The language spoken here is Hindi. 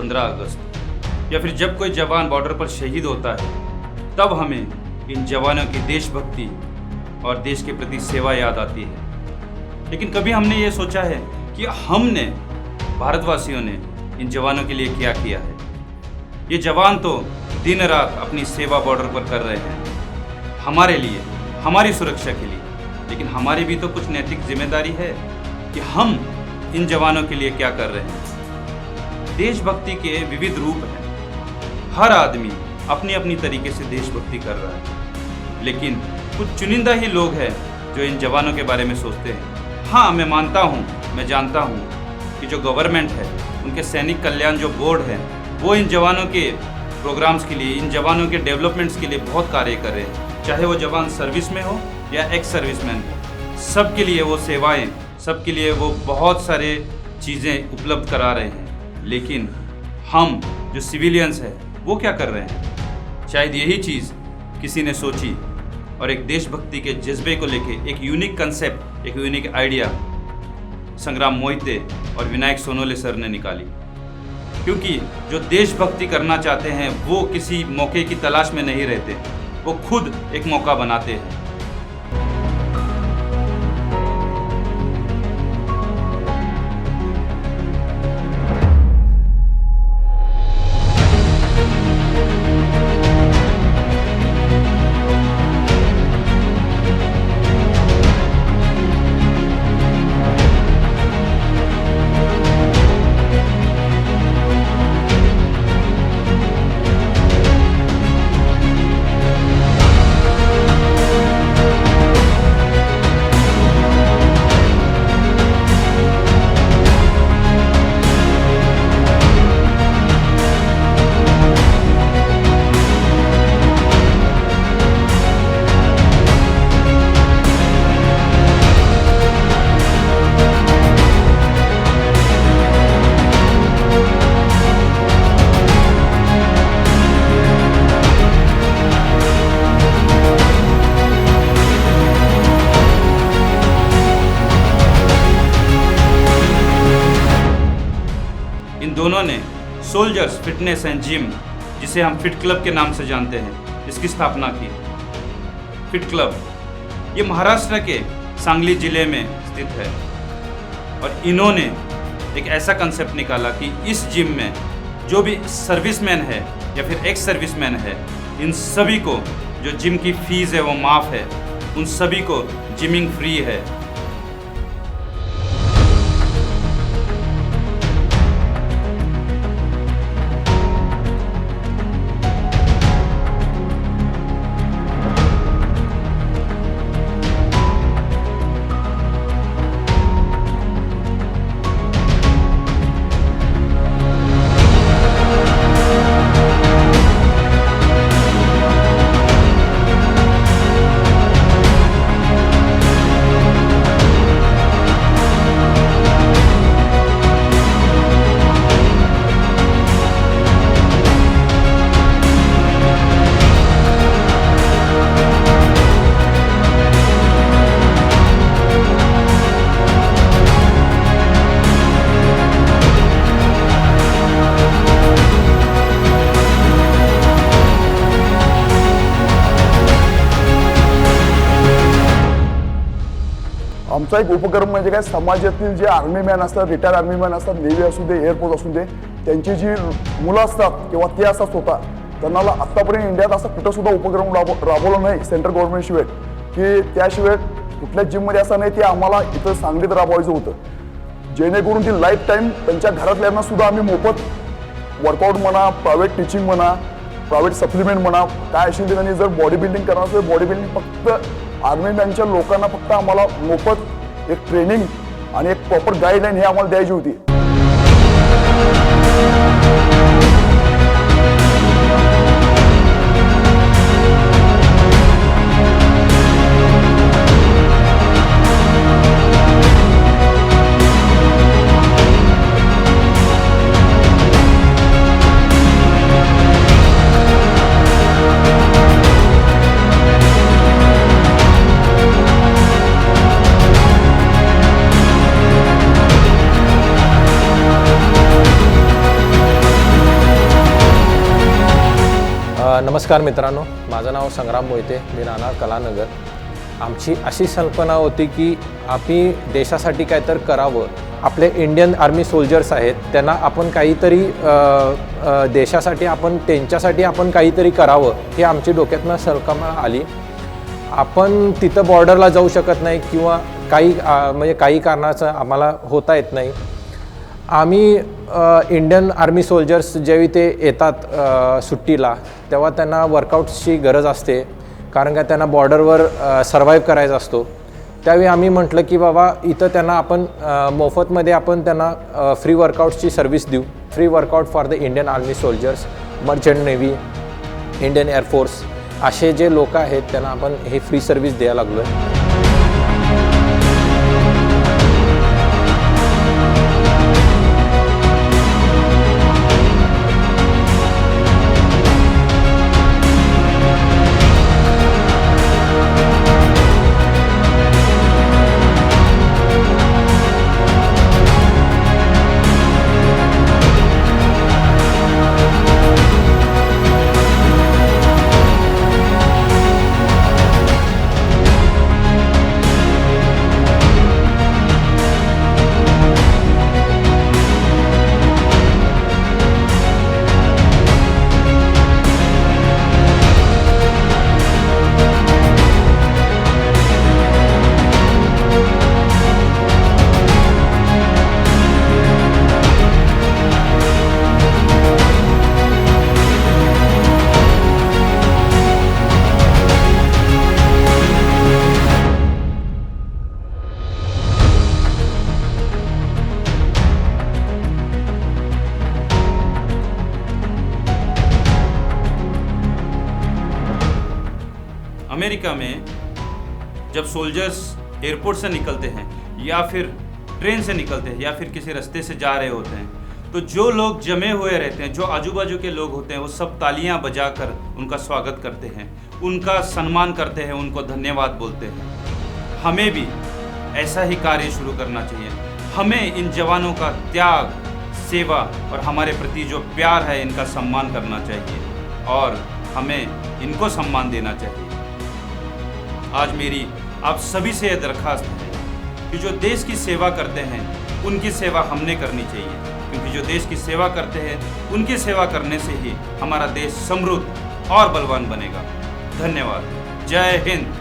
15 अगस्त या फिर जब कोई जवान बॉर्डर पर शहीद होता है, तब हमें इन जवानों की देशभक्ति और देश के प्रति सेवा याद आती है। लेकिन कभी हमने ये सोचा है कि हमने, भारतवासियों ने, इन जवानों के लिए क्या किया है? ये जवान तो दिन रात अपनी सेवा बॉर्डर पर कर रहे हैं हमारे लिए, हमारी सुरक्षा के लिए, लेकिन हमारी भी तो कुछ नैतिक जिम्मेदारी है कि हम इन जवानों के लिए क्या कर रहे हैं। देशभक्ति के विविध रूप हैं, हर आदमी अपनी अपनी तरीके से देशभक्ति कर रहा है, लेकिन कुछ चुनिंदा ही लोग हैं जो इन जवानों के बारे में सोचते हैं। हाँ, मैं मानता हूँ, मैं जानता हूँ कि जो गवर्नमेंट है, उनके सैनिक कल्याण जो बोर्ड है, वो इन जवानों के प्रोग्राम्स के लिए, इन जवानों के डेवलपमेंट्स के लिए बहुत कार्य कर रहे हैं। चाहे वो जवान सर्विस में हो या एक्स सर्विसमैन हो, सबके लिए वो सेवाएं, सबके लिए वो बहुत सारे चीज़ें उपलब्ध करा रहे हैं। लेकिन हम जो सिविलियंस हैं, वो क्या कर रहे हैं? शायद यही चीज़ किसी ने सोची और एक देशभक्ति के जज्बे को लेके एक यूनिक कंसेप्ट, एक यूनिक आइडिया संग्राम मोहिते और विनायक सोनोले सर ने निकाली। क्योंकि जो देशभक्ति करना चाहते हैं वो किसी मौके की तलाश में नहीं रहते, वो खुद एक मौका बनाते हैं। दोनों ने सोल्जर्स फिटनेस एंड जिम, जिसे हम फिट क्लब के नाम से जानते हैं, इसकी स्थापना की। फिट क्लब ये महाराष्ट्र के सांगली जिले में स्थित है और इन्होंने एक ऐसा कंसेप्ट निकाला कि इस जिम में जो भी सर्विसमैन है या फिर एक्स सर्विसमैन है, इन सभी को जो जिम की फीस है वो माफ़ है, उन सभी को जिमिंग फ्री है। आमचा एक उपक्रम म्हणजे काय, समाजातील जे आर्मी मॅन असतात, रिटायर्ड आर्मी मॅन असतात, नेव्ही असू दे, एअरफोर्स असू दे, त्यांची जी मुलं असतात किंवा ते असतात स्वतः, त्यांना आत्तापर्यंत इंडियात असा कुठं सुद्धा उपक्रम राबवला नाही सेंट्रल गव्हर्नमेंटशिवाय, की त्याशिवाय कुठल्या जिममध्ये असं नाही, ते आम्हाला इथं सांगलीत राबवायचं होतं, जेणेकरून ती लाईफ टाईम त्यांच्या घरातल्यांना सुद्धा आम्ही मोफत वर्कआउट म्हणा, प्रायव्हेट टीचिंग म्हणा, प्रायव्हेट सप्लिमेंट म्हणा, काय असेल ते, त्यांनी जर बॉडी बिल्डिंग करणार असेल, बॉडी बिल्डिंग फक्त आर्मी मॅनच्या लोकांना फक्त आम्हाला मोफत एक ट्रेनिंग आणि एक प्रॉपर गाईडलाईन हे आम्हाला द्यायची होती। नमस्कार मित्रांनो, माझं नाव संग्राम मोहिते, मी राहणार कलानगर. आमची अशी कल्पना होती की आम्ही देशासाठी काहीतरी करावं. आपले इंडियन आर्मी सोल्जर्स आहेत, त्यांना आपण काहीतरी देशासाठी त्यांच्यासाठी आपण काहीतरी करावं, हे आमची डोक्यातनं कल्पना आली. आपण तिथं बॉर्डरला जाऊ शकत नाही किंवा म्हणजे काही कारणाचं आम्हाला होता येत नाही. आम्ही इंडियन आर्मी सोल्जर्स जेव्हा ते येतात सुट्टीला, तेव्हा त्यांना वर्कआउट्सची गरज असते, कारण का त्यांना बॉर्डरवर सर्वाईव्ह करायचा असतो. त्यावेळी आम्ही म्हटलं की बाबा इथं त्यांना आपण मोफतमध्ये आपण त्यांना फ्री वर्कआउट्सची सर्व्हिस देऊ. Free workout for the Indian army soldiers, merchant navy, Indian air force असे जे लोक आहेत त्यांना आपण हे फ्री सर्व्हिस द्यायला लागलो आहे. अमेरिका में जब सोल्जर्स एयरपोर्ट से निकलते हैं या फिर ट्रेन से निकलते हैं या फिर किसी रास्ते से जा रहे होते हैं, तो जो लोग जमे हुए रहते हैं, जो आजू बाजू के लोग होते हैं, वो सब तालियां बजाकर उनका स्वागत करते हैं, उनका सम्मान करते हैं, उनको धन्यवाद बोलते हैं. हमें भी ऐसा ही कार्य शुरू करना चाहिए. हमें इन जवानों का त्याग, सेवा और हमारे प्रति जो प्यार है, इनका सम्मान करना चाहिए और हमें इनको सम्मान देना चाहिए. आज मेरी आप सभी से यह दरख्वास्त है कि जो देश की सेवा करते हैं उनकी सेवा हमने करनी चाहिए, क्योंकि जो देश की सेवा करते हैं उनकी सेवा करने से ही हमारा देश समृद्ध और बलवान बनेगा. धन्यवाद. जय हिंद.